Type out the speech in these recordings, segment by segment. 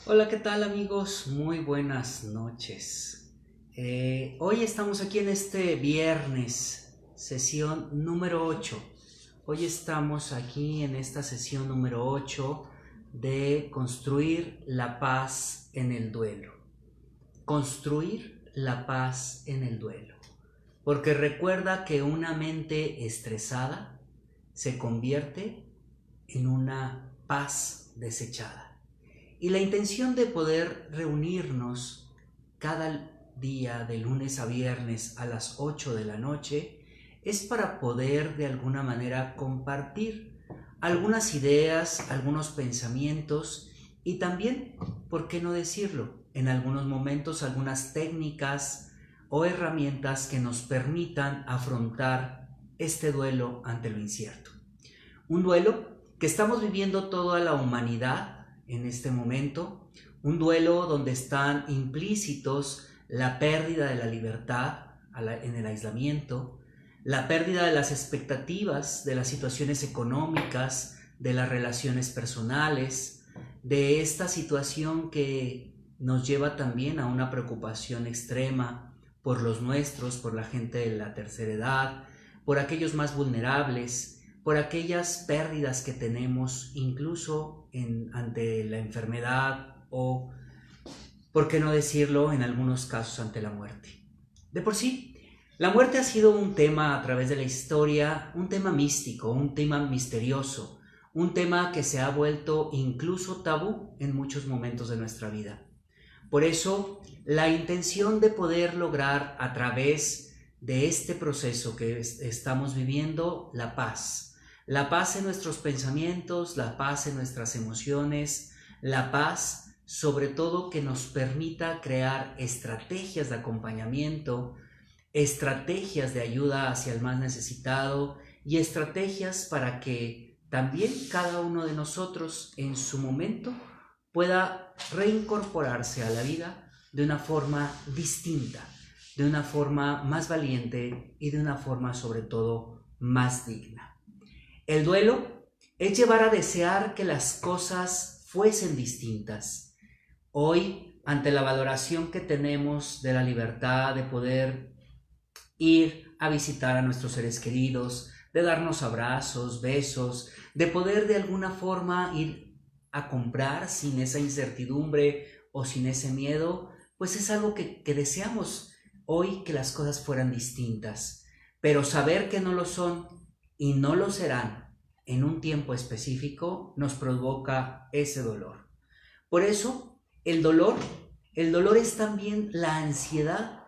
Hola, ¿qué tal amigos? Muy buenas noches. Hoy estamos aquí en este viernes, sesión número 8. Hoy estamos aquí en esta sesión número 8 de construir la paz en el duelo. Construir la paz en el duelo. Porque recuerda que una mente estresada se convierte en una paz desechada. Y la intención de poder reunirnos cada día de lunes a viernes a las 8 de la noche es para poder de alguna manera compartir algunas ideas, algunos pensamientos y también, ¿por qué no decirlo? En algunos momentos algunas técnicas o herramientas que nos permitan afrontar este duelo ante lo incierto. Un duelo que estamos viviendo toda la humanidad en este momento, un duelo donde están implícitos la pérdida de la libertad en el aislamiento, la pérdida de las expectativas, de las situaciones económicas, de las relaciones personales, de esta situación que nos lleva también a una preocupación extrema por los nuestros, por la gente de la tercera edad, por aquellos más vulnerables, por aquellas pérdidas que tenemos incluso ante la enfermedad o, por qué no decirlo, en algunos casos ante la muerte. De por sí, la muerte ha sido un tema a través de la historia, un tema místico, un tema misterioso, un tema que se ha vuelto incluso tabú en muchos momentos de nuestra vida. Por eso, la intención de poder lograr a través de este proceso que estamos viviendo la paz en nuestros pensamientos, la paz en nuestras emociones, la paz sobre todo que nos permita crear estrategias de acompañamiento, estrategias de ayuda hacia el más necesitado y estrategias para que también cada uno de nosotros en su momento pueda reincorporarse a la vida de una forma distinta, de una forma más valiente y de una forma sobre todo más digna. El duelo es llevar a desear que las cosas fuesen distintas. Hoy, ante la valoración que tenemos de la libertad de poder ir a visitar a nuestros seres queridos, de darnos abrazos, besos, de poder de alguna forma ir a comprar sin esa incertidumbre o sin ese miedo, pues es algo que deseamos hoy que las cosas fueran distintas. Pero saber que no lo son y no lo serán en un tiempo específico nos provoca ese dolor. Por eso, el dolor es también la ansiedad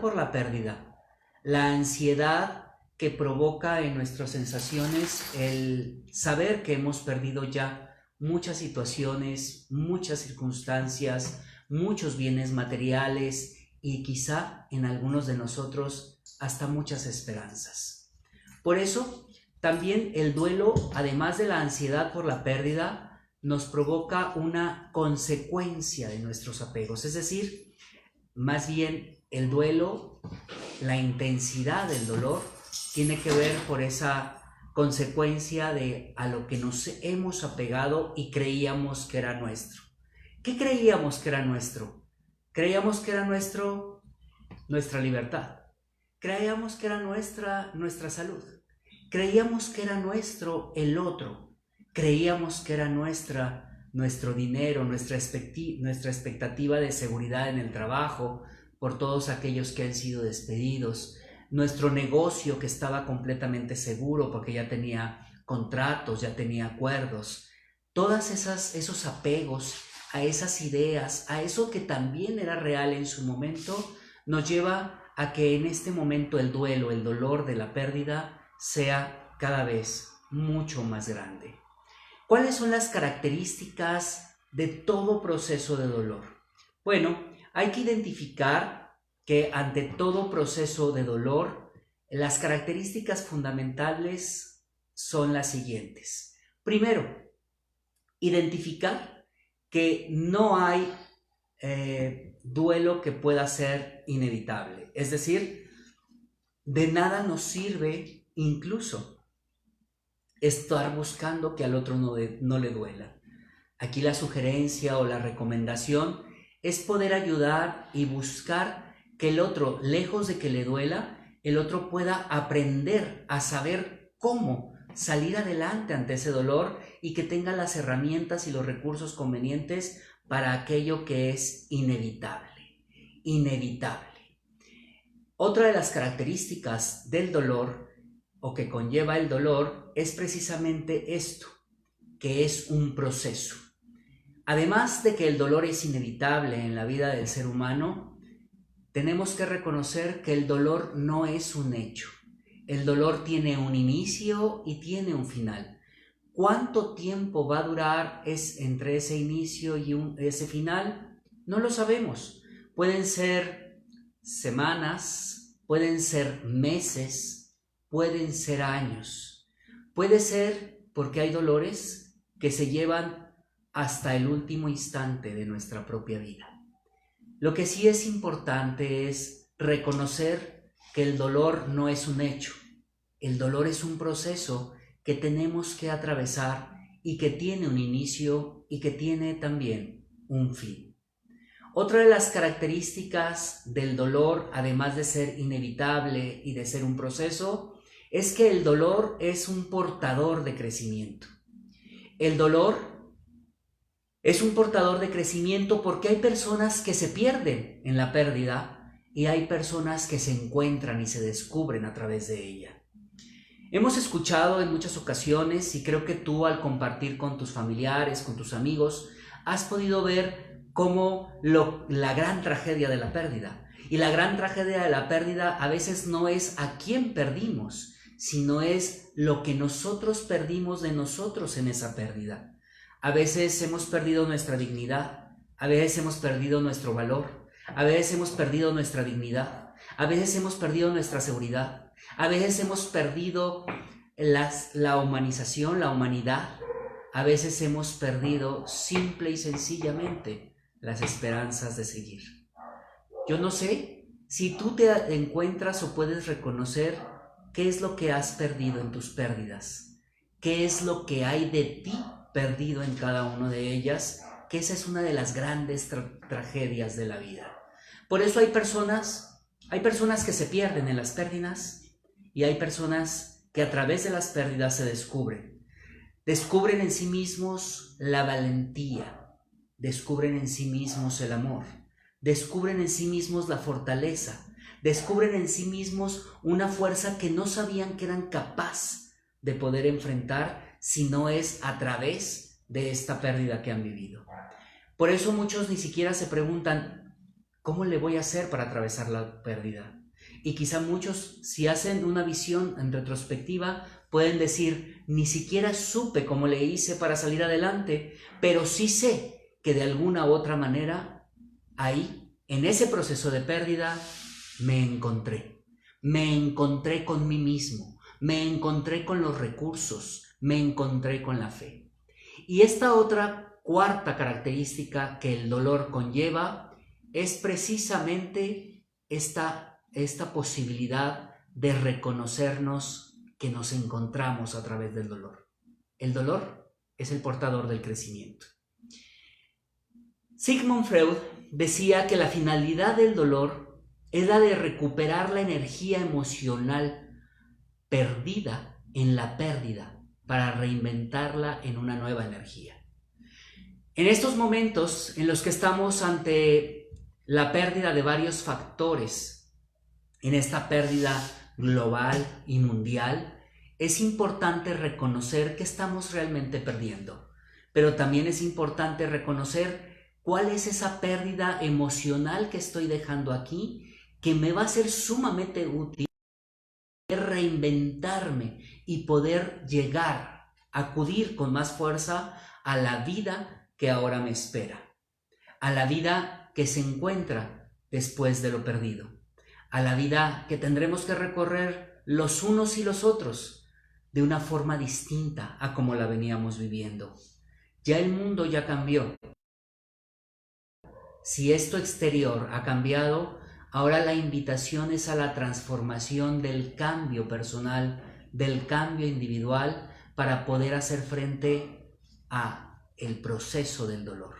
por la pérdida, la ansiedad que provoca en nuestras sensaciones el saber que hemos perdido ya muchas situaciones, muchas circunstancias, muchos bienes materiales y quizá en algunos de nosotros hasta muchas esperanzas. Por eso, también el duelo, además de la ansiedad por la pérdida, nos provoca una consecuencia de nuestros apegos, es decir, más bien el duelo, la intensidad del dolor, tiene que ver por esa consecuencia de a lo que nos hemos apegado y creíamos que era nuestro. ¿Qué creíamos que era nuestro? Creíamos que era nuestra libertad. Creíamos que era nuestra salud. Creíamos que era nuestro el otro. Creíamos que era nuestro dinero, nuestra expectativa de seguridad en el trabajo, por todos aquellos que han sido despedidos, nuestro negocio que estaba completamente seguro porque ya tenía contratos, ya tenía acuerdos, todas esos apegos a esas ideas, a eso que también era real en su momento, nos lleva a que en este momento el duelo, el dolor de la pérdida sea cada vez mucho más grande. ¿Cuáles son las características de todo proceso de dolor? Bueno, hay que identificar que ante todo proceso de dolor, las características fundamentales son las siguientes. Primero, identificar que no hay duelo que pueda ser inevitable. Es decir, de nada nos sirve incluso estar buscando que al otro no le duela. Aquí la sugerencia o la recomendación es poder ayudar y buscar que el otro, lejos de que le duela, el otro pueda aprender a saber cómo salir adelante ante ese dolor y que tenga las herramientas y los recursos convenientes para aquello que es inevitable. Inevitable. Otra de las características del dolor o que conlleva el dolor es precisamente esto, que es un proceso. Además de que el dolor es inevitable en la vida del ser humano, tenemos que reconocer que el dolor no es un hecho. El dolor tiene un inicio y tiene un final. ¿Cuánto tiempo va a durar entre ese inicio y ese final? No lo sabemos. Pueden ser semanas, pueden ser meses, pueden ser años. Puede ser porque hay dolores que se llevan hasta el último instante de nuestra propia vida. Lo que sí es importante es reconocer que el dolor no es un hecho. El dolor es un proceso que tenemos que atravesar y que tiene un inicio y que tiene también un fin. Otra de las características del dolor, además de ser inevitable y de ser un proceso, es que el dolor es un portador de crecimiento. El dolor es un portador de crecimiento porque hay personas que se pierden en la pérdida y hay personas que se encuentran y se descubren a través de ella. Hemos escuchado en muchas ocasiones, y creo que tú al compartir con tus familiares, con tus amigos, has podido ver cómo la gran tragedia de la pérdida. Y la gran tragedia de la pérdida a veces no es a quién perdimos, sino es lo que nosotros perdimos de nosotros en esa pérdida. A veces hemos perdido nuestra dignidad, a veces hemos perdido nuestro valor, a veces hemos perdido nuestra dignidad, a veces hemos perdido nuestra seguridad, a veces hemos perdido la humanización, la humanidad, a veces hemos perdido simple y sencillamente las esperanzas de seguir. Yo no sé si tú te encuentras o puedes reconocer qué es lo que has perdido en tus pérdidas, qué es lo que hay de ti perdido en cada una de ellas, que esa es una de las grandes tragedias de la vida. Por eso hay personas que se pierden en las pérdidas y hay personas que a través de las pérdidas se descubren en sí mismos la valentía, descubren en sí mismos el amor, descubren en sí mismos la fortaleza, descubren en sí mismos una fuerza que no sabían que eran capaces de poder enfrentar si no es a través de esta pérdida que han vivido. Por eso muchos ni siquiera se preguntan, ¿cómo le voy a hacer para atravesar la pérdida? Y quizá muchos, si hacen una visión en retrospectiva, pueden decir, ni siquiera supe cómo le hice para salir adelante, pero sí sé que de alguna u otra manera, ahí, en ese proceso de pérdida, me encontré con mí mismo, me encontré con los recursos, me encontré con la fe. Y esta otra cuarta característica que el dolor conlleva es precisamente esta posibilidad de reconocernos que nos encontramos a través del dolor. El dolor es el portador del crecimiento. Sigmund Freud decía que la finalidad del dolor es la de recuperar la energía emocional perdida en la pérdida para reinventarla en una nueva energía. En estos momentos en los que estamos ante la pérdida de varios factores, en esta pérdida global y mundial, es importante reconocer que estamos realmente perdiendo, pero también es importante reconocer cuál es esa pérdida emocional que estoy dejando aquí, que me va a ser sumamente útil reinventarme y poder llegar, acudir con más fuerza a la vida que ahora me espera, a la vida que se encuentra después de lo perdido, a la vida que tendremos que recorrer los unos y los otros de una forma distinta a como la veníamos viviendo. Ya el mundo ya cambió. Si esto exterior ha cambiado, ahora la invitación es a la transformación del cambio personal, del cambio individual, para poder hacer frente a el proceso del dolor.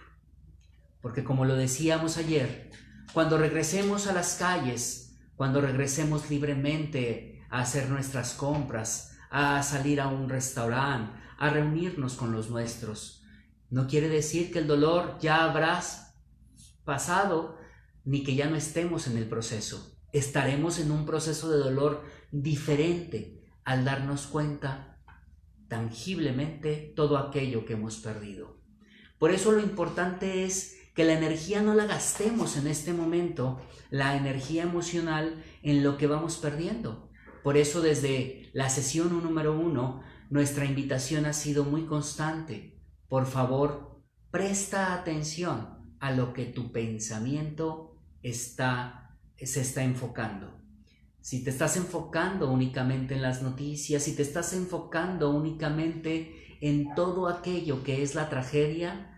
Porque como lo decíamos ayer, cuando regresemos a las calles, cuando regresemos libremente a hacer nuestras compras, a salir a un restaurante, a reunirnos con los nuestros, no quiere decir que el dolor ya habrá pasado, ni que ya no estemos en el proceso. Estaremos en un proceso de dolor diferente al darnos cuenta tangiblemente todo aquello que hemos perdido. Por eso lo importante es que la energía no la gastemos en este momento, la energía emocional, en lo que vamos perdiendo. Por eso desde la sesión número 1, nuestra invitación ha sido muy constante. Por favor, presta atención a lo que tu pensamiento se está enfocando. Si te estás enfocando únicamente en las noticias, si te estás enfocando únicamente en todo aquello que es la tragedia,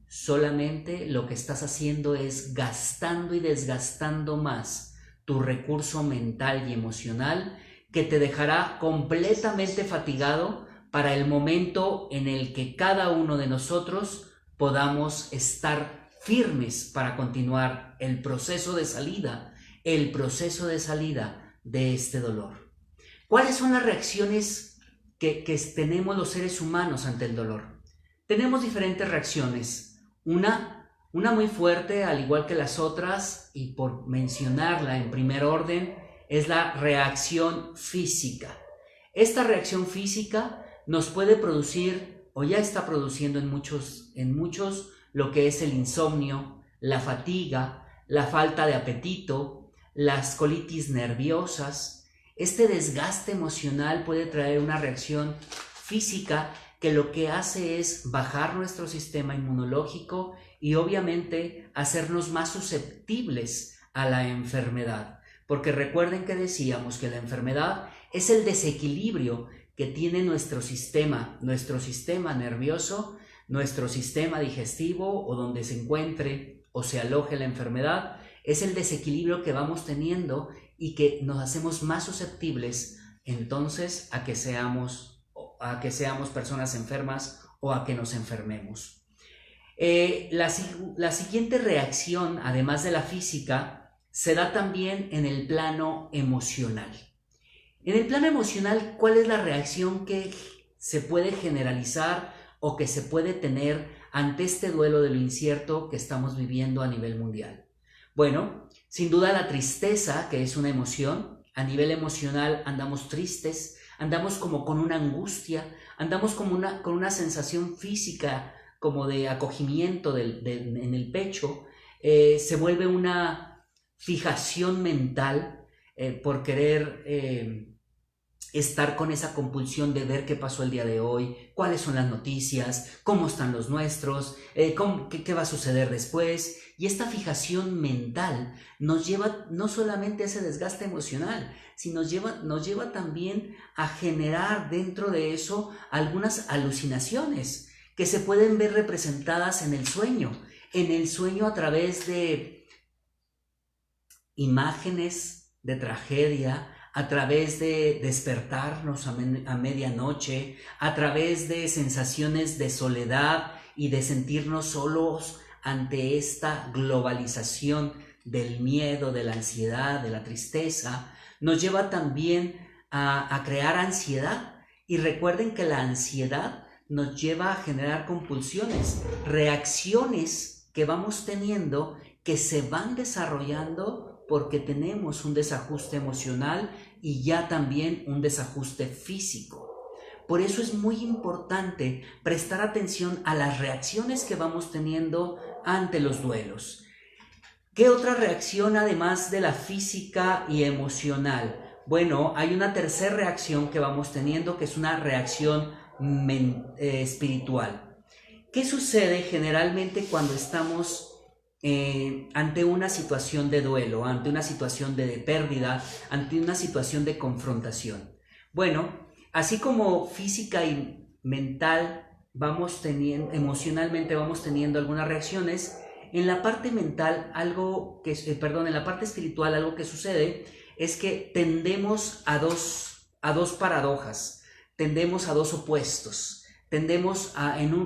solamente lo que estás haciendo es gastando y desgastando más tu recurso mental y emocional, que te dejará completamente fatigado para el momento en el que cada uno de nosotros podamos estar firmes para continuar el proceso de salida de este dolor. ¿Cuáles son las reacciones que tenemos los seres humanos ante el dolor? Tenemos diferentes reacciones. Una muy fuerte, al igual que las otras, y por mencionarla en primer orden, es la reacción física. Esta reacción física nos puede producir, o ya está produciendo en muchos, lo que es el insomnio, la fatiga, la falta de apetito, las colitis nerviosas. Este desgaste emocional puede traer una reacción física que lo que hace es bajar nuestro sistema inmunológico y obviamente hacernos más susceptibles a la enfermedad. Porque recuerden que decíamos que la enfermedad es el desequilibrio que tiene nuestro sistema nervioso, nuestro sistema digestivo, o donde se encuentre o se aloje la enfermedad, es el desequilibrio que vamos teniendo y que nos hacemos más susceptibles entonces a que seamos personas enfermas o a que nos enfermemos. La siguiente reacción, además de la física, se da también en el plano emocional. En el plano emocional, ¿cuál es la reacción que se puede generalizar o que se puede tener ante este duelo de lo incierto que estamos viviendo a nivel mundial? Bueno, sin duda la tristeza, que es una emoción. A nivel emocional andamos tristes, andamos como con una angustia, andamos como con una sensación física como de acogimiento en el pecho. Se vuelve una fijación mental por querer estar con esa compulsión de ver qué pasó el día de hoy, cuáles son las noticias, cómo están los nuestros, qué va a suceder después. Y esta fijación mental nos lleva no solamente a ese desgaste emocional, sino nos lleva también a generar dentro de eso algunas alucinaciones que se pueden ver representadas en el sueño a través de imágenes de tragedia, a través de despertarnos a medianoche, a través de sensaciones de soledad y de sentirnos solos ante esta globalización del miedo, de la ansiedad, de la tristeza. Nos lleva también a crear ansiedad. Y recuerden que la ansiedad nos lleva a generar compulsiones, reacciones que vamos teniendo que se van desarrollando porque tenemos un desajuste emocional y ya también un desajuste físico. Por eso es muy importante prestar atención a las reacciones que vamos teniendo ante los duelos. ¿Qué otra reacción además de la física y emocional? Bueno, hay una tercera reacción que vamos teniendo, que es una reacción espiritual. ¿Qué sucede generalmente cuando estamos ante una situación de duelo, ante una situación de pérdida, ante una situación de confrontación? Bueno, así como física y mental emocionalmente vamos teniendo algunas reacciones, en la parte mental en la parte espiritual algo que sucede es que tendemos a dos paradojas, tendemos a dos opuestos, tendemos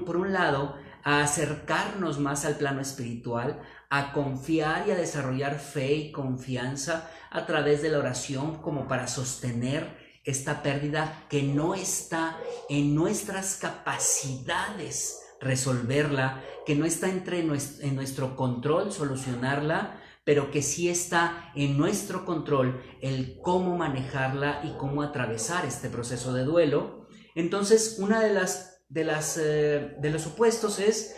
por un lado a acercarnos más al plano espiritual, a confiar y a desarrollar fe y confianza a través de la oración como para sostener esta pérdida que no está en nuestras capacidades resolverla, que no está en nuestro control solucionarla, pero que sí está en nuestro control el cómo manejarla y cómo atravesar este proceso de duelo. Entonces, una de los supuestos es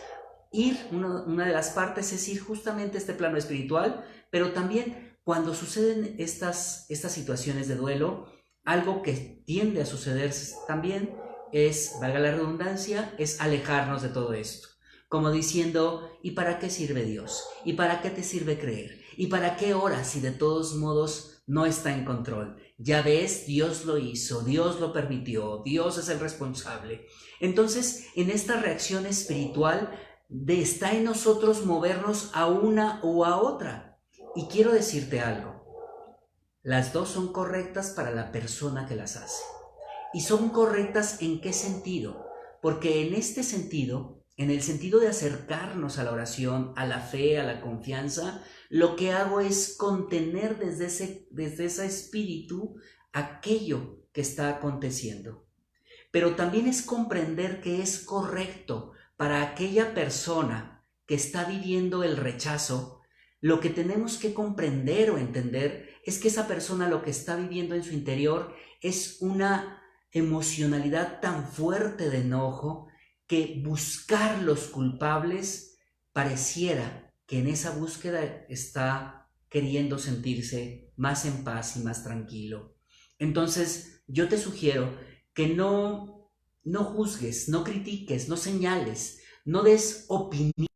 una de las partes es ir justamente a este plano espiritual, pero también cuando suceden estas situaciones de duelo, algo que tiende a suceder también es, valga la redundancia, es alejarnos de todo esto. Como diciendo, ¿y para qué sirve Dios? ¿Y para qué te sirve creer? ¿Y para qué oras si de todos modos no está en control? Ya ves, Dios lo hizo, Dios lo permitió, Dios es el responsable. Entonces, en esta reacción espiritual, está en nosotros movernos a una o a otra. Y quiero decirte algo, las dos son correctas para la persona que las hace. ¿Y son correctas en qué sentido? Porque en este sentido, en el sentido de acercarnos a la oración, a la fe, a la confianza, lo que hago es contener desde ese espíritu aquello que está aconteciendo. Pero también es comprender que es correcto para aquella persona que está viviendo el rechazo. Lo que tenemos que comprender o entender es que esa persona lo que está viviendo en su interior es una emocionalidad tan fuerte de enojo que buscar los culpables pareciera que en esa búsqueda está queriendo sentirse más en paz y más tranquilo. Entonces, yo te sugiero que no juzgues, no critiques, no señales, no des opinión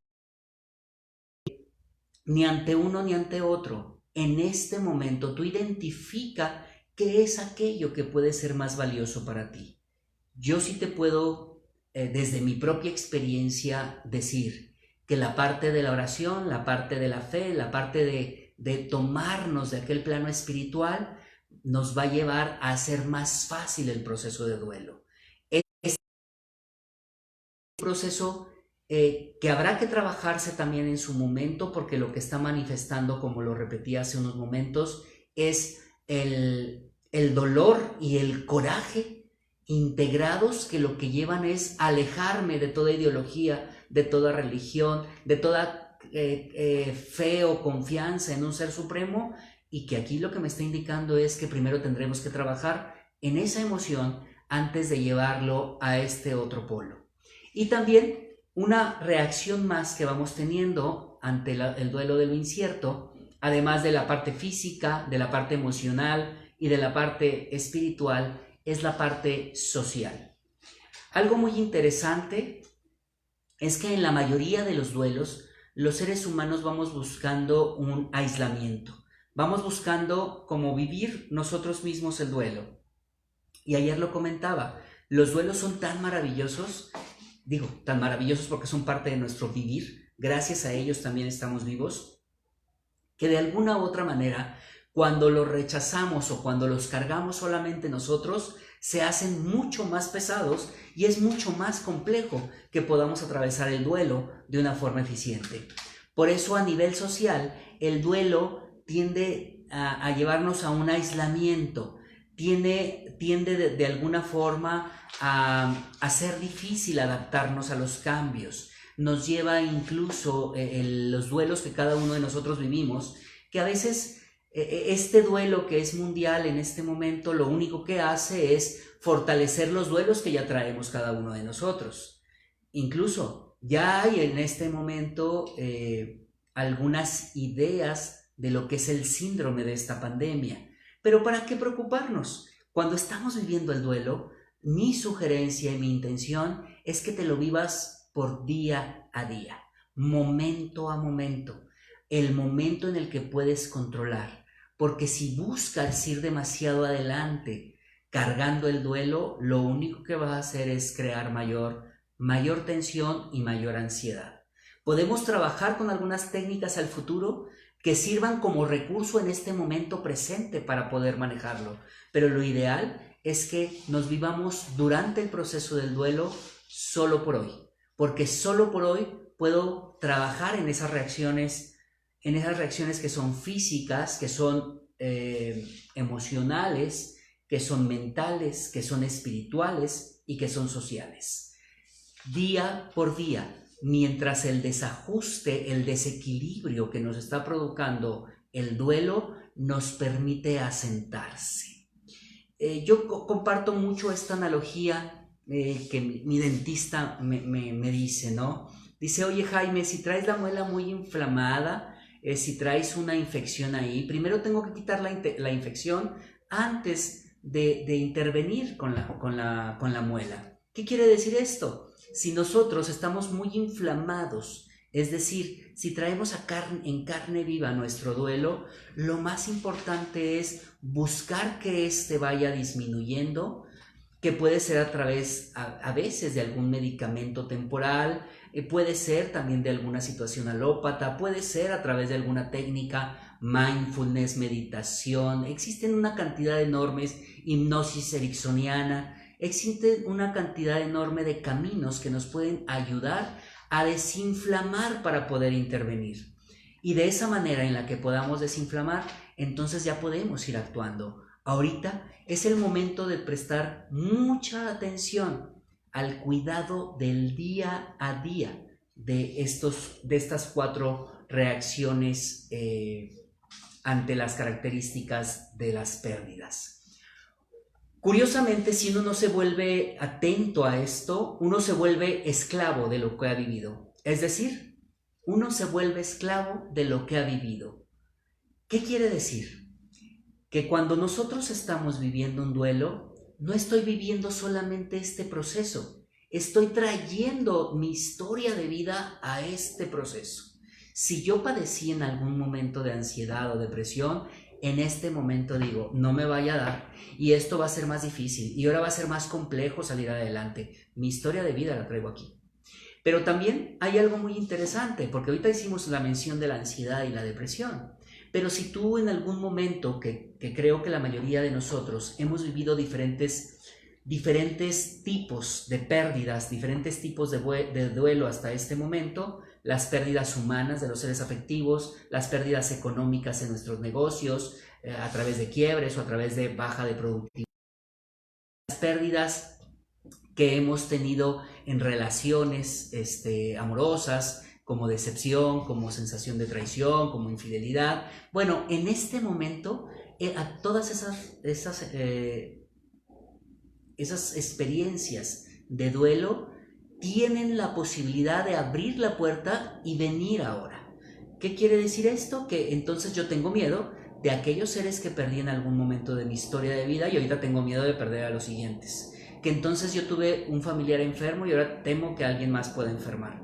ni ante uno ni ante otro. En este momento tú identifica qué es aquello que puede ser más valioso para ti. Yo sí te puedo, desde mi propia experiencia, decir que la parte de la oración, la parte de la fe, la parte de tomarnos de aquel plano espiritual, nos va a llevar a hacer más fácil el proceso de duelo. Es un proceso que habrá que trabajarse también en su momento, porque lo que está manifestando, como lo repetí hace unos momentos, es el dolor y el coraje integrados, que lo que llevan es alejarme de toda ideología, de toda religión, de toda fe o confianza en un ser supremo, y que aquí lo que me está indicando es que primero tendremos que trabajar en esa emoción antes de llevarlo a este otro polo. Y también una reacción más que vamos teniendo ante el duelo de lo incierto, además de la parte física, de la parte emocional y de la parte espiritual, es la parte social. Algo muy interesante es que en la mayoría de los duelos, los seres humanos vamos buscando un aislamiento. Vamos buscando cómo vivir nosotros mismos el duelo. Y ayer lo comentaba, los duelos son tan maravillosos, digo, tan maravillosos porque son parte de nuestro vivir, gracias a ellos también estamos vivos, que de alguna u otra manera, cuando los rechazamos o cuando los cargamos solamente nosotros, se hacen mucho más pesados y es mucho más complejo que podamos atravesar el duelo de una forma eficiente. Por eso, a nivel social, el duelo tiende a llevarnos a un aislamiento, tiende de alguna forma a ser difícil adaptarnos a los cambios. Nos lleva incluso los duelos que cada uno de nosotros vivimos, que a veces este duelo que es mundial en este momento lo único que hace es fortalecer los duelos que ya traemos cada uno de nosotros. Incluso ya hay en este momento algunas ideas de lo que es el síndrome de esta pandemia. Pero ¿para qué preocuparnos? Cuando estamos viviendo el duelo, mi sugerencia y mi intención es que te lo vivas por día a día, momento a momento, el momento en el que puedes controlar. Porque si buscas ir demasiado adelante cargando el duelo, lo único que vas a hacer es crear mayor tensión y mayor ansiedad. Podemos trabajar con algunas técnicas al futuro que sirvan como recurso en este momento presente para poder manejarlo, pero lo ideal es que nos vivamos durante el proceso del duelo solo por hoy, porque solo por hoy puedo trabajar en esas reacciones que son físicas, que son emocionales, que son mentales, que son espirituales y que son sociales. Día por día, mientras el desajuste, el desequilibrio que nos está provocando el duelo nos permite asentarse. Yo comparto mucho esta analogía que mi dentista me dice, ¿no? Dice, oye Jaime, si traes la muela muy inflamada, si traes una infección ahí, primero tengo que quitar la infección antes de intervenir con la muela. ¿Qué quiere decir esto? Si nosotros estamos muy inflamados, es decir, si traemos en carne viva nuestro duelo, lo más importante es buscar que éste vaya disminuyendo, que puede ser a través, a veces, de algún medicamento temporal, puede ser también de alguna situación alópata, puede ser a través de alguna técnica, mindfulness, meditación. Existen una cantidad enorme, hipnosis ericksoniana, existe una cantidad enorme de caminos que nos pueden ayudar a desinflamar para poder intervenir. Y de esa manera en la que podamos desinflamar, entonces ya podemos ir actuando. Ahorita es el momento de prestar mucha atención al cuidado del día a día de estas 4 reacciones ante las características de las pérdidas. Curiosamente, si uno no se vuelve atento a esto, uno se vuelve esclavo de lo que ha vivido. Es decir, uno se vuelve esclavo de lo que ha vivido. ¿Qué quiere decir? Que cuando nosotros estamos viviendo un duelo, no estoy viviendo solamente este proceso, estoy trayendo mi historia de vida a este proceso. Si yo padecí en algún momento de ansiedad o depresión, en este momento digo, no me vaya a dar y esto va a ser más difícil y ahora va a ser más complejo salir adelante. Mi historia de vida la traigo aquí. Pero también hay algo muy interesante, porque ahorita hicimos la mención de la ansiedad y la depresión. Pero si tú en algún momento, que creo que la mayoría de nosotros hemos vivido diferentes tipos de pérdidas, diferentes tipos de duelo hasta este momento, las pérdidas humanas de los seres afectivos, las pérdidas económicas en nuestros negocios, a través de quiebres o a través de baja de productividad, las pérdidas que hemos tenido en relaciones amorosas, como decepción, como sensación de traición, como infidelidad. Bueno, en este momento, a todas esas experiencias de duelo tienen la posibilidad de abrir la puerta y venir ahora. ¿Qué quiere decir esto? Que entonces yo tengo miedo de aquellos seres que perdí en algún momento de mi historia de vida y ahorita tengo miedo de perder a los siguientes. Que entonces yo tuve un familiar enfermo y ahora temo que alguien más pueda enfermar.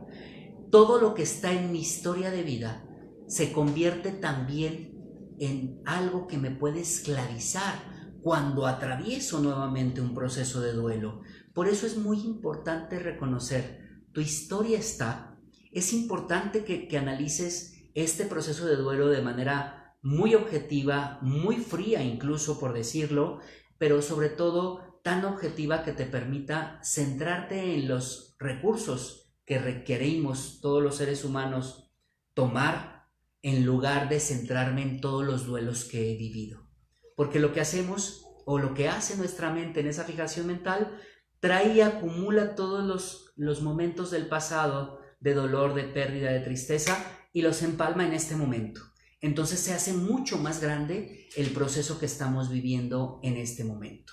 Todo lo que está en mi historia de vida se convierte también en algo que me puede esclavizar cuando atravieso nuevamente un proceso de duelo. Por eso es muy importante reconocer, tu historia está, es importante que analices este proceso de duelo de manera muy objetiva, muy fría incluso por decirlo, pero sobre todo tan objetiva que te permita centrarte en los recursos que requerimos todos los seres humanos tomar en lugar de centrarme en todos los duelos que he vivido. Porque lo que hacemos o lo que hace nuestra mente en esa fijación mental trae y acumula todos los momentos del pasado de dolor, de pérdida, de tristeza y los empalma en este momento. Entonces se hace mucho más grande el proceso que estamos viviendo en este momento.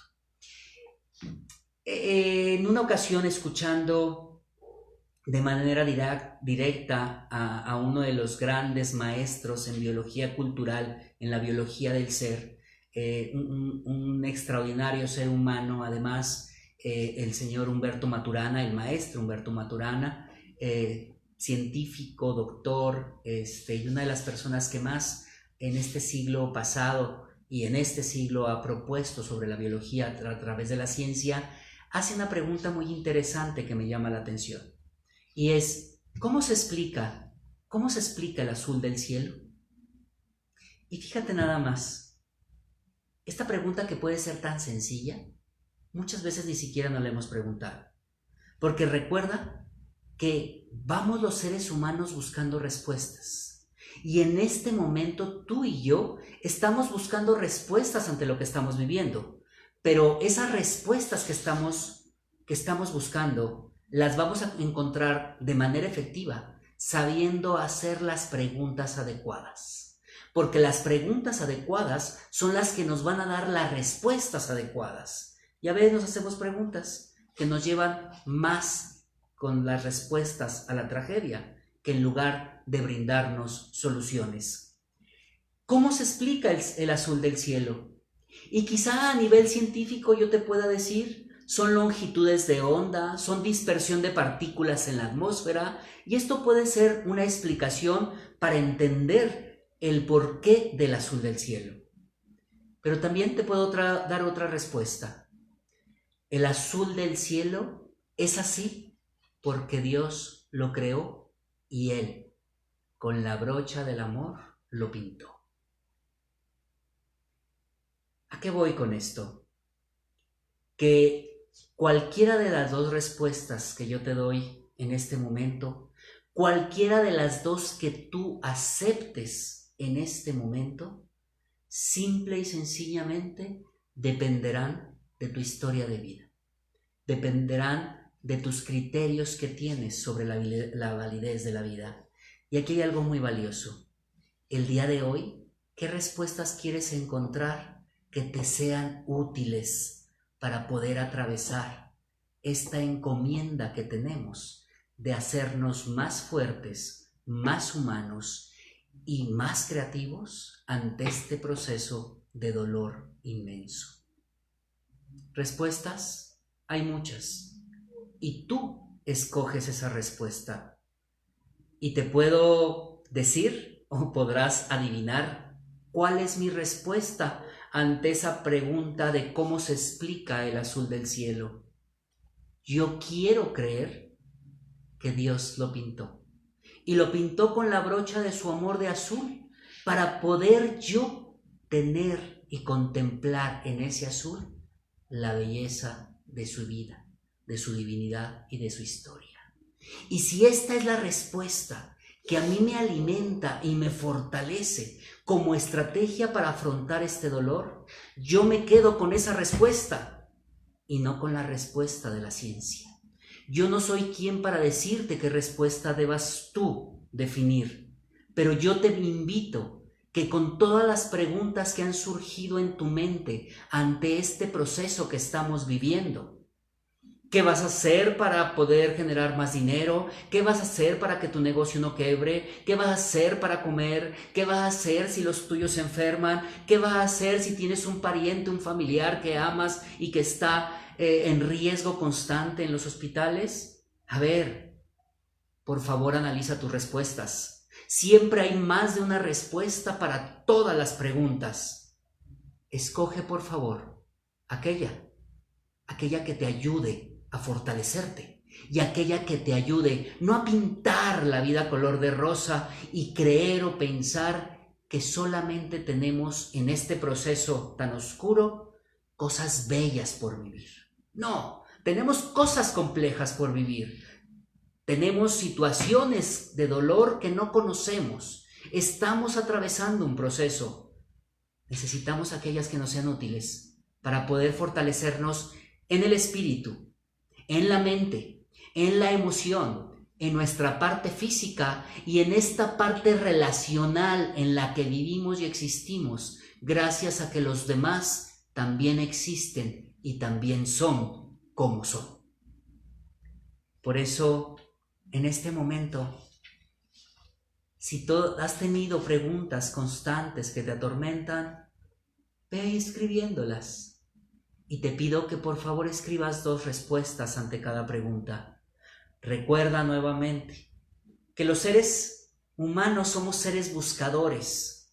En una ocasión, escuchando de manera directa a uno de los grandes maestros en biología cultural, en la biología del ser, un extraordinario ser humano, además, el señor Humberto Maturana, el maestro Humberto Maturana, científico, doctor, y una de las personas que más en este siglo pasado y en este siglo ha propuesto sobre la biología a través de la ciencia, hace una pregunta muy interesante que me llama la atención. Y es, ¿cómo se explica el azul del cielo? Y fíjate nada más, esta pregunta que puede ser tan sencilla, muchas veces ni siquiera nos la hemos preguntado. Porque recuerda que vamos los seres humanos buscando respuestas. Y en este momento tú y yo estamos buscando respuestas ante lo que estamos viviendo. Pero esas respuestas que estamos buscando las vamos a encontrar de manera efectiva sabiendo hacer las preguntas adecuadas. Porque las preguntas adecuadas son las que nos van a dar las respuestas adecuadas. Y a veces nos hacemos preguntas que nos llevan más con las respuestas a la tragedia que en lugar de brindarnos soluciones. ¿Cómo se explica el azul del cielo? Y quizá a nivel científico yo te pueda decir, son longitudes de onda, son dispersión de partículas en la atmósfera, y esto puede ser una explicación para entender el porqué del azul del cielo. Pero también te puedo dar otra respuesta. El azul del cielo es así porque Dios lo creó y Él, con la brocha del amor, lo pintó. ¿A qué voy con esto? Que cualquiera de las dos respuestas que yo te doy en este momento, cualquiera de las dos que tú aceptes en este momento, simple y sencillamente dependerán de tu historia de vida. Dependerán de tus criterios que tienes sobre la validez de la vida. Y aquí hay algo muy valioso. El día de hoy, ¿qué respuestas quieres encontrar que te sean útiles para poder atravesar esta encomienda que tenemos de hacernos más fuertes, más humanos y más creativos ante este proceso de dolor inmenso? Respuestas hay muchas y tú escoges esa respuesta. Y te puedo decir o podrás adivinar cuál es mi respuesta ante esa pregunta de cómo se explica el azul del cielo. Yo quiero creer que Dios lo pintó. Y lo pintó con la brocha de su amor de azul para poder yo tener y contemplar en ese azul la belleza de su vida, de su divinidad y de su historia. Y si esta es la respuesta que a mí me alimenta y me fortalece como estrategia para afrontar este dolor, yo me quedo con esa respuesta y no con la respuesta de la ciencia. Yo no soy quien para decirte qué respuesta debas tú definir, pero yo te invito que con todas las preguntas que han surgido en tu mente ante este proceso que estamos viviendo, ¿qué vas a hacer para poder generar más dinero? ¿Qué vas a hacer para que tu negocio no quiebre? ¿Qué vas a hacer para comer? ¿Qué vas a hacer si los tuyos se enferman? ¿Qué vas a hacer si tienes un pariente, un familiar que amas y que está en riesgo constante en los hospitales? A ver, por favor, analiza tus respuestas. Siempre hay más de una respuesta para todas las preguntas. Escoge, por favor, aquella que te ayude a fortalecerte y aquella que te ayude no a pintar la vida color de rosa y creer o pensar que solamente tenemos en este proceso tan oscuro cosas bellas por vivir. No, tenemos cosas complejas por vivir. Tenemos situaciones de dolor que no conocemos. Estamos atravesando un proceso. Necesitamos aquellas que nos sean útiles para poder fortalecernos en el espíritu, en la mente, en la emoción, en nuestra parte física y en esta parte relacional en la que vivimos y existimos, gracias a que los demás también existen y también son como son. Por eso, en este momento, si has tenido preguntas constantes que te atormentan, ve ahí escribiéndolas. Y te pido que por favor escribas 2 respuestas ante cada pregunta. Recuerda nuevamente que los seres humanos somos seres buscadores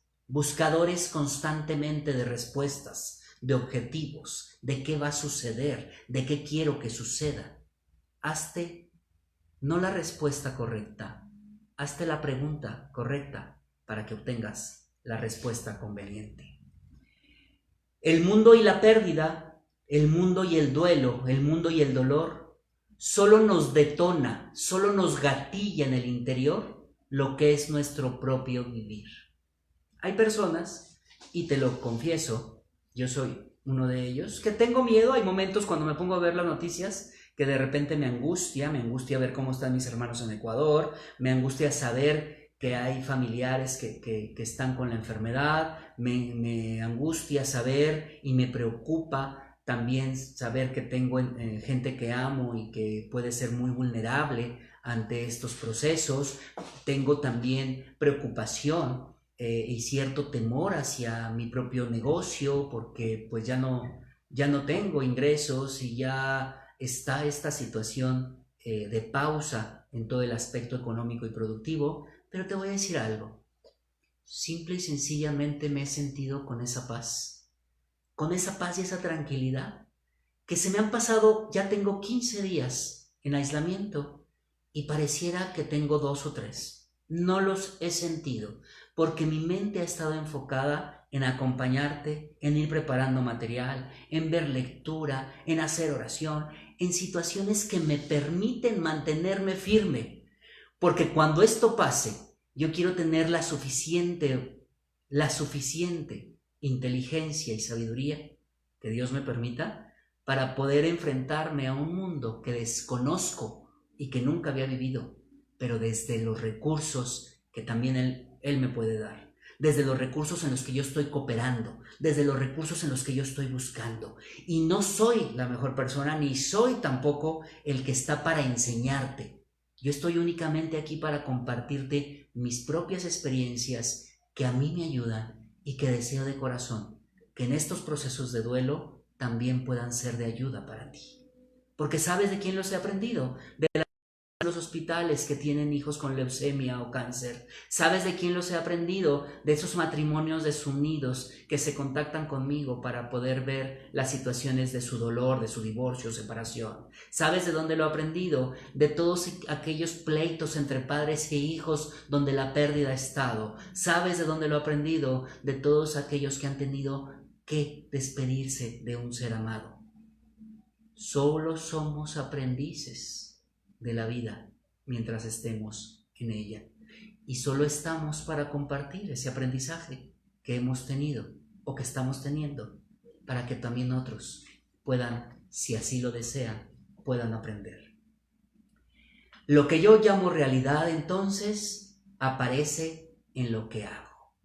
constantemente de respuestas, de objetivos, de qué va a suceder, de qué quiero que suceda. Hazte no la respuesta correcta, hazte la pregunta correcta para que obtengas la respuesta conveniente. El mundo y la pérdida, el mundo y el duelo, el mundo y el dolor solo nos detona, solo nos gatilla en el interior lo que es nuestro propio vivir. Hay personas, y te lo confieso, yo soy uno de ellos, que tengo miedo. Hay momentos cuando me pongo a ver las noticias que de repente me angustia ver cómo están mis hermanos en Ecuador, me angustia saber que hay familiares que están con la enfermedad, me angustia saber y me preocupa también saber que tengo gente que amo y que puede ser muy vulnerable ante estos procesos. Tengo también preocupación y cierto temor hacia mi propio negocio porque pues ya no tengo ingresos y ya está esta situación de pausa en todo el aspecto económico y productivo. Pero te voy a decir algo, simple y sencillamente me he sentido con esa paz y esa tranquilidad, que se me han pasado, ya tengo 15 días en aislamiento y pareciera que tengo 2 o 3. No los he sentido, porque mi mente ha estado enfocada en acompañarte, en ir preparando material, en ver lectura, en hacer oración, en situaciones que me permiten mantenerme firme. Porque cuando esto pase, yo quiero tener la suficiente inteligencia y sabiduría que Dios me permita para poder enfrentarme a un mundo que desconozco y que nunca había vivido, pero desde los recursos que también Él me puede dar, desde los recursos en los que yo estoy cooperando, desde los recursos en los que yo estoy buscando. Y no soy la mejor persona, ni soy tampoco el que está para enseñarte. Yo estoy únicamente aquí para compartirte mis propias experiencias que a mí me ayudan y que deseo de corazón que en estos procesos de duelo también puedan ser de ayuda para ti. Porque ¿sabes de quién los he aprendido? De los hospitales que tienen hijos con leucemia o cáncer. ¿Sabes de quién los he aprendido? De esos matrimonios desunidos que se contactan conmigo para poder ver las situaciones de su dolor, de su divorcio, separación. ¿Sabes de dónde lo he aprendido? De todos aquellos pleitos entre padres e hijos donde la pérdida ha estado. ¿Sabes de dónde lo he aprendido? De todos aquellos que han tenido que despedirse de un ser amado. Solo somos aprendices de la vida mientras estemos en ella, y solo estamos para compartir ese aprendizaje que hemos tenido o que estamos teniendo, para que también otros puedan, si así lo desean, puedan aprender. Lo que yo llamo realidad entonces aparece en lo que hago.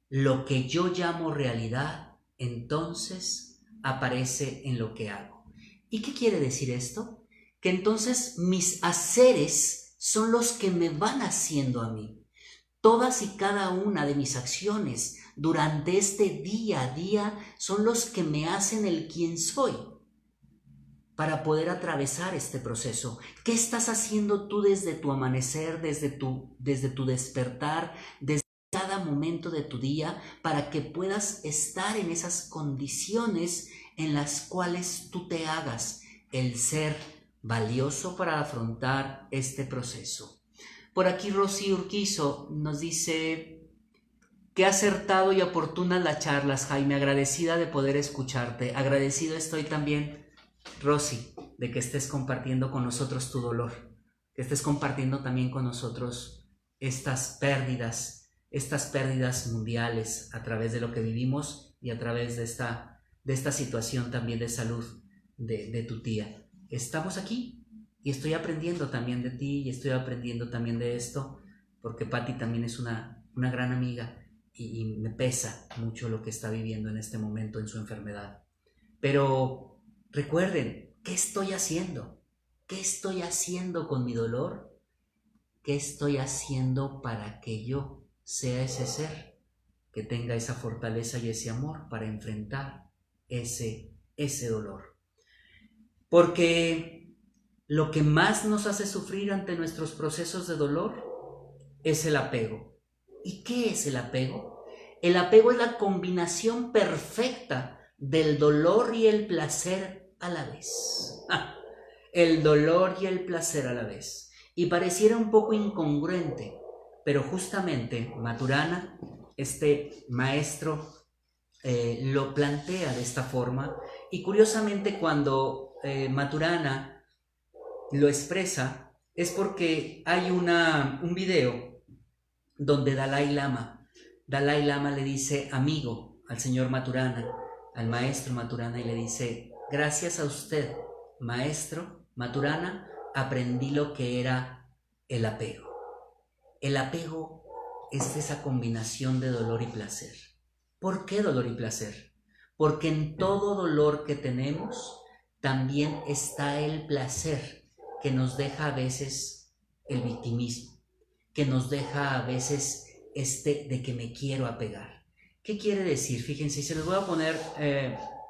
Lo que yo llamo realidad entonces aparece en lo que hago. ¿Y qué quiere decir esto? Que entonces mis haceres son los que me van haciendo a mí. Todas y cada una de mis acciones durante este día a día son los que me hacen el quien soy para poder atravesar este proceso. ¿Qué estás haciendo tú desde tu amanecer, desde tu despertar, desde cada momento de tu día, para que puedas estar en esas condiciones en las cuales tú te hagas el ser valioso para afrontar este proceso? Por aquí Rosy Urquizo nos dice: qué acertado y oportunas las charlas, Jaime, agradecida de poder escucharte. Agradecido estoy también, Rosy, de que estés compartiendo con nosotros tu dolor, que estés compartiendo también con nosotros estas pérdidas mundiales a través de lo que vivimos y a través de esta situación también de salud de tu tía. Estamos aquí y estoy aprendiendo también de ti y estoy aprendiendo también de esto, porque Patti también es una gran amiga y me pesa mucho lo que está viviendo en este momento en su enfermedad. Pero recuerden, ¿qué estoy haciendo? ¿Qué estoy haciendo con mi dolor? ¿Qué estoy haciendo para que yo sea ese ser que tenga esa fortaleza y ese amor para enfrentar ese dolor? Porque lo que más nos hace sufrir ante nuestros procesos de dolor es el apego. ¿Y qué es el apego? El apego es la combinación perfecta del dolor y el placer a la vez. El dolor y el placer a la vez. Y pareciera un poco incongruente, pero justamente Maturana, este maestro, lo plantea de esta forma. Y curiosamente, cuando Maturana lo expresa es porque hay un video donde Dalai Lama le dice amigo al señor Maturana, al maestro Maturana, y le dice: gracias a usted, maestro Maturana, aprendí lo que era el apego. El apego es esa combinación de dolor y placer. ¿Por qué dolor y placer? Porque en todo dolor que tenemos también está el placer que nos deja a veces el victimismo, que nos deja a veces de que me quiero apegar. ¿Qué quiere decir? Fíjense, se los voy a poner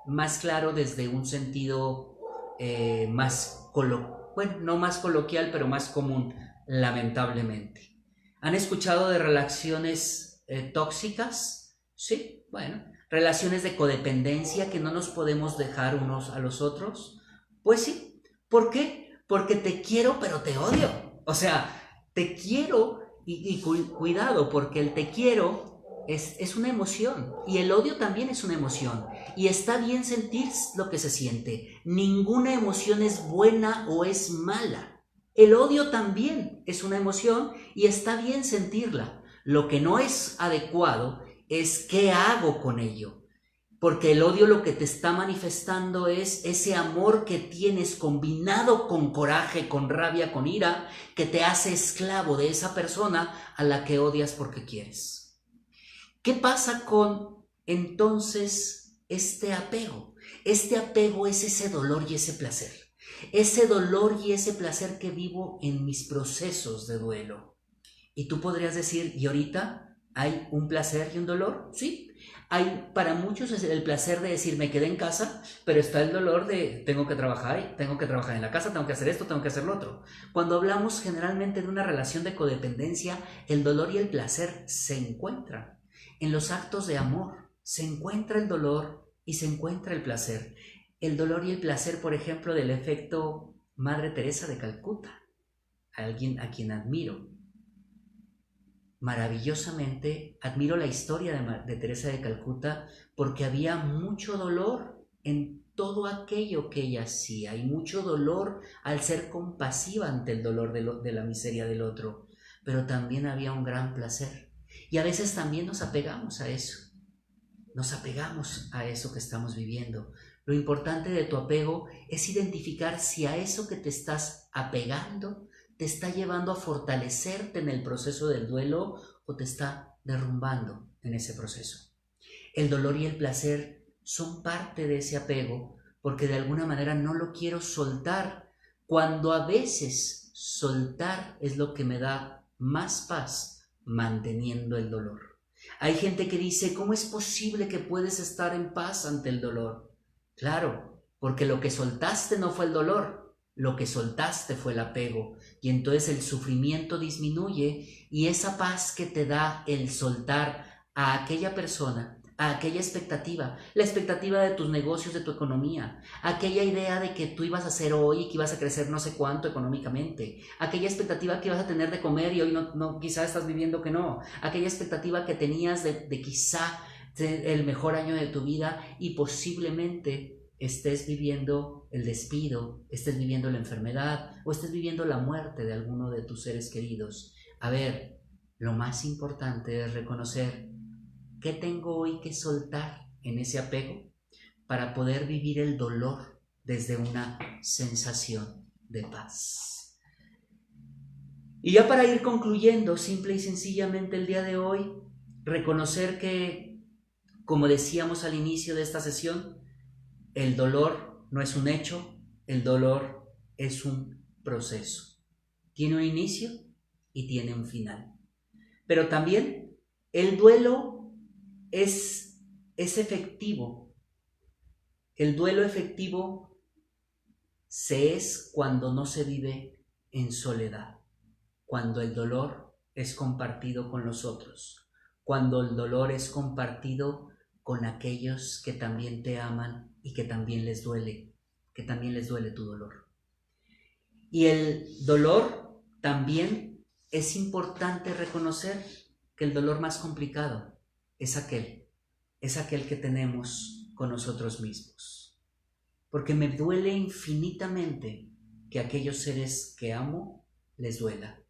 más claro desde un sentido no más coloquial, pero más común, lamentablemente. ¿Han escuchado de relaciones tóxicas? Sí, bueno, relaciones de codependencia, que no nos podemos dejar unos a los otros. Pues sí. ¿Por qué? Porque te quiero pero te odio. O sea, te quiero y cuidado, porque el te quiero es una emoción, y el odio también es una emoción, y está bien sentir lo que se siente. Ninguna emoción es buena o es mala. El odio también es una emoción y está bien sentirla. Lo que no es adecuado es qué hago con ello. Porque el odio lo que te está manifestando es ese amor que tienes combinado con coraje, con rabia, con ira, que te hace esclavo de esa persona a la que odias porque quieres. ¿Qué pasa con entonces este apego? Este apego es ese dolor y ese placer. Ese dolor y ese placer que vivo en mis procesos de duelo. Y tú podrías decir, ¿y ahorita hay un placer y un dolor? Sí. Hay para muchos es el placer de decir, me quedé en casa, pero está el dolor de tengo que trabajar en la casa, tengo que hacer esto, tengo que hacer lo otro. Cuando hablamos generalmente de una relación de codependencia, el dolor y el placer se encuentran. En los actos de amor se encuentra el dolor y se encuentra el placer. El dolor y el placer, por ejemplo, del efecto Madre Teresa de Calcuta, alguien a quien admiro. Maravillosamente admiro la historia de Teresa de Calcuta, porque había mucho dolor en todo aquello que ella hacía, y mucho dolor al ser compasiva ante el dolor de la miseria del otro, pero también había un gran placer. Y a veces también nos apegamos a eso que estamos viviendo. Lo importante de tu apego es identificar si a eso que te estás apegando te está llevando a fortalecerte en el proceso del duelo o te está derrumbando en ese proceso. El dolor y el placer son parte de ese apego, porque de alguna manera no lo quiero soltar, cuando a veces soltar es lo que me da más paz, manteniendo el dolor. Hay gente que dice, ¿cómo es posible que puedes estar en paz ante el dolor? Claro, porque lo que soltaste no fue el dolor, lo que soltaste fue el apego, y entonces el sufrimiento disminuye, y esa paz que te da el soltar a aquella persona, a aquella expectativa, la expectativa de tus negocios, de tu economía, aquella idea de que tú ibas a hacer hoy y que ibas a crecer no sé cuánto económicamente, aquella expectativa que ibas a tener de comer y hoy no quizá estás viviendo que no, aquella expectativa que tenías de quizá el mejor año de tu vida, y posiblemente estés viviendo el despido, estés viviendo la enfermedad o estés viviendo la muerte de alguno de tus seres queridos. A ver, lo más importante es reconocer qué tengo hoy que soltar en ese apego para poder vivir el dolor desde una sensación de paz. Y ya para ir concluyendo, simple y sencillamente el día de hoy, reconocer que, como decíamos al inicio de esta sesión, el dolor no es un hecho, el dolor es un proceso. Tiene un inicio y tiene un final. Pero también el duelo es efectivo. El duelo efectivo se es cuando no se vive en soledad, cuando el dolor es compartido con los otros, cuando el dolor es compartido con aquellos que también te aman y que también les duele tu dolor. Y el dolor también es importante reconocer que el dolor más complicado es aquel que tenemos con nosotros mismos. Porque me duele infinitamente que a aquellos seres que amo les duela.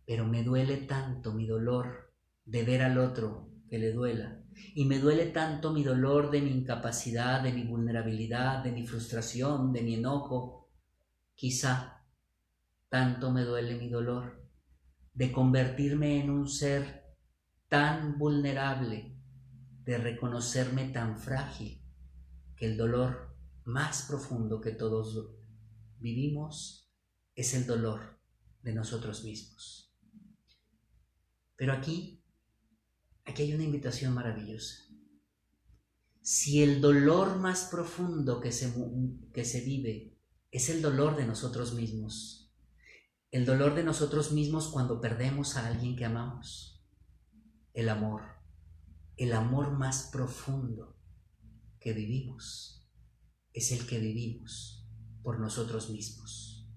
Pero me duele tanto mi dolor de ver al otro que le duela. Y me duele tanto mi dolor de mi incapacidad, de mi vulnerabilidad, de mi frustración, de mi enojo. Quizá tanto me duele mi dolor de convertirme en un ser tan vulnerable, de reconocerme tan frágil, que el dolor más profundo que todos vivimos es el dolor de nosotros mismos. Pero aquí hay una invitación maravillosa. Si el dolor más profundo que se vive es el dolor de nosotros mismos, el dolor de nosotros mismos cuando perdemos a alguien que amamos, el amor más profundo que vivimos es el que vivimos por nosotros mismos.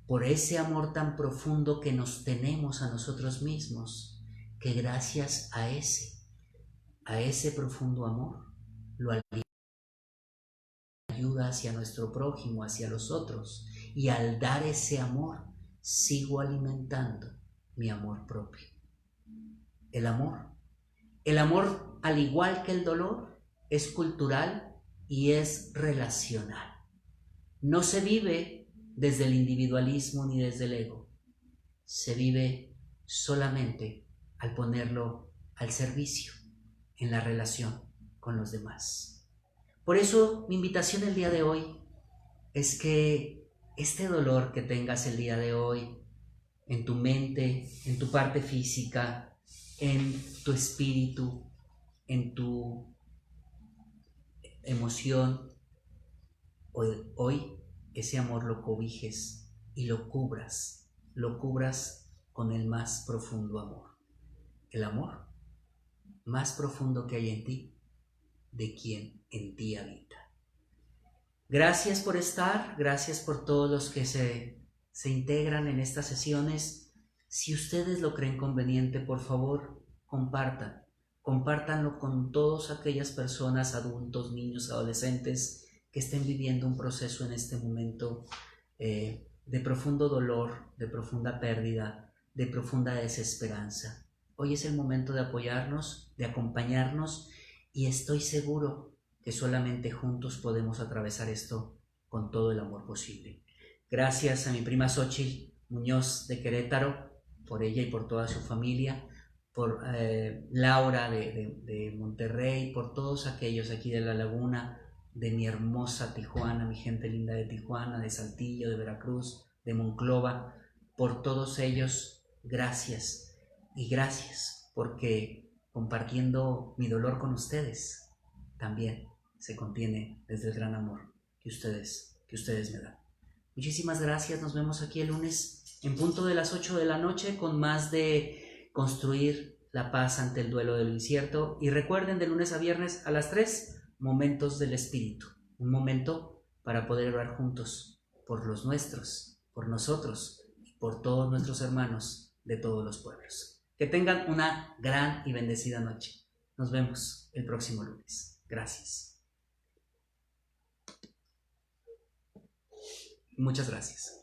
Por ese amor tan profundo que nos tenemos a nosotros mismos, que gracias a ese profundo amor, lo ayuda hacia nuestro prójimo, hacia los otros, y al dar ese amor, sigo alimentando mi amor propio. El amor, al igual que el dolor, es cultural y es relacional. No se vive desde el individualismo ni desde el ego. Se vive solamente al ponerlo al servicio, en la relación con los demás. Por eso mi invitación el día de hoy es que este dolor que tengas el día de hoy, en tu mente, en tu parte física, en tu espíritu, en tu emoción, hoy ese amor lo cobijes y lo cubras con el más profundo amor. El amor más profundo que hay en ti, de quien en ti habita. Gracias por estar, gracias por todos los que se integran en estas sesiones. Si ustedes lo creen conveniente, por favor, compártanlo con todas aquellas personas, adultos, niños, adolescentes, que estén viviendo un proceso en este momento de profundo dolor, de profunda pérdida, de profunda desesperanza. Hoy es el momento de apoyarnos, de acompañarnos, y estoy seguro que solamente juntos podemos atravesar esto con todo el amor posible. Gracias a mi prima Xochitl Muñoz de Querétaro, por ella y por toda su familia, por Laura de Monterrey, por todos aquellos aquí de La Laguna, de mi hermosa Tijuana, mi gente linda de Tijuana, de Saltillo, de Veracruz, de Monclova, por todos ellos, gracias. Y gracias porque compartiendo mi dolor con ustedes, también se contiene desde el gran amor que ustedes me dan. Muchísimas gracias, nos vemos aquí el lunes en punto de las 8 de la noche con más de construir la paz ante el duelo de lo incierto. Y recuerden, de lunes a viernes a las 3, momentos del espíritu, un momento para poder orar juntos por los nuestros, por nosotros y por todos nuestros hermanos de todos los pueblos. Que tengan una gran y bendecida noche. Nos vemos el próximo lunes. Gracias. Muchas gracias.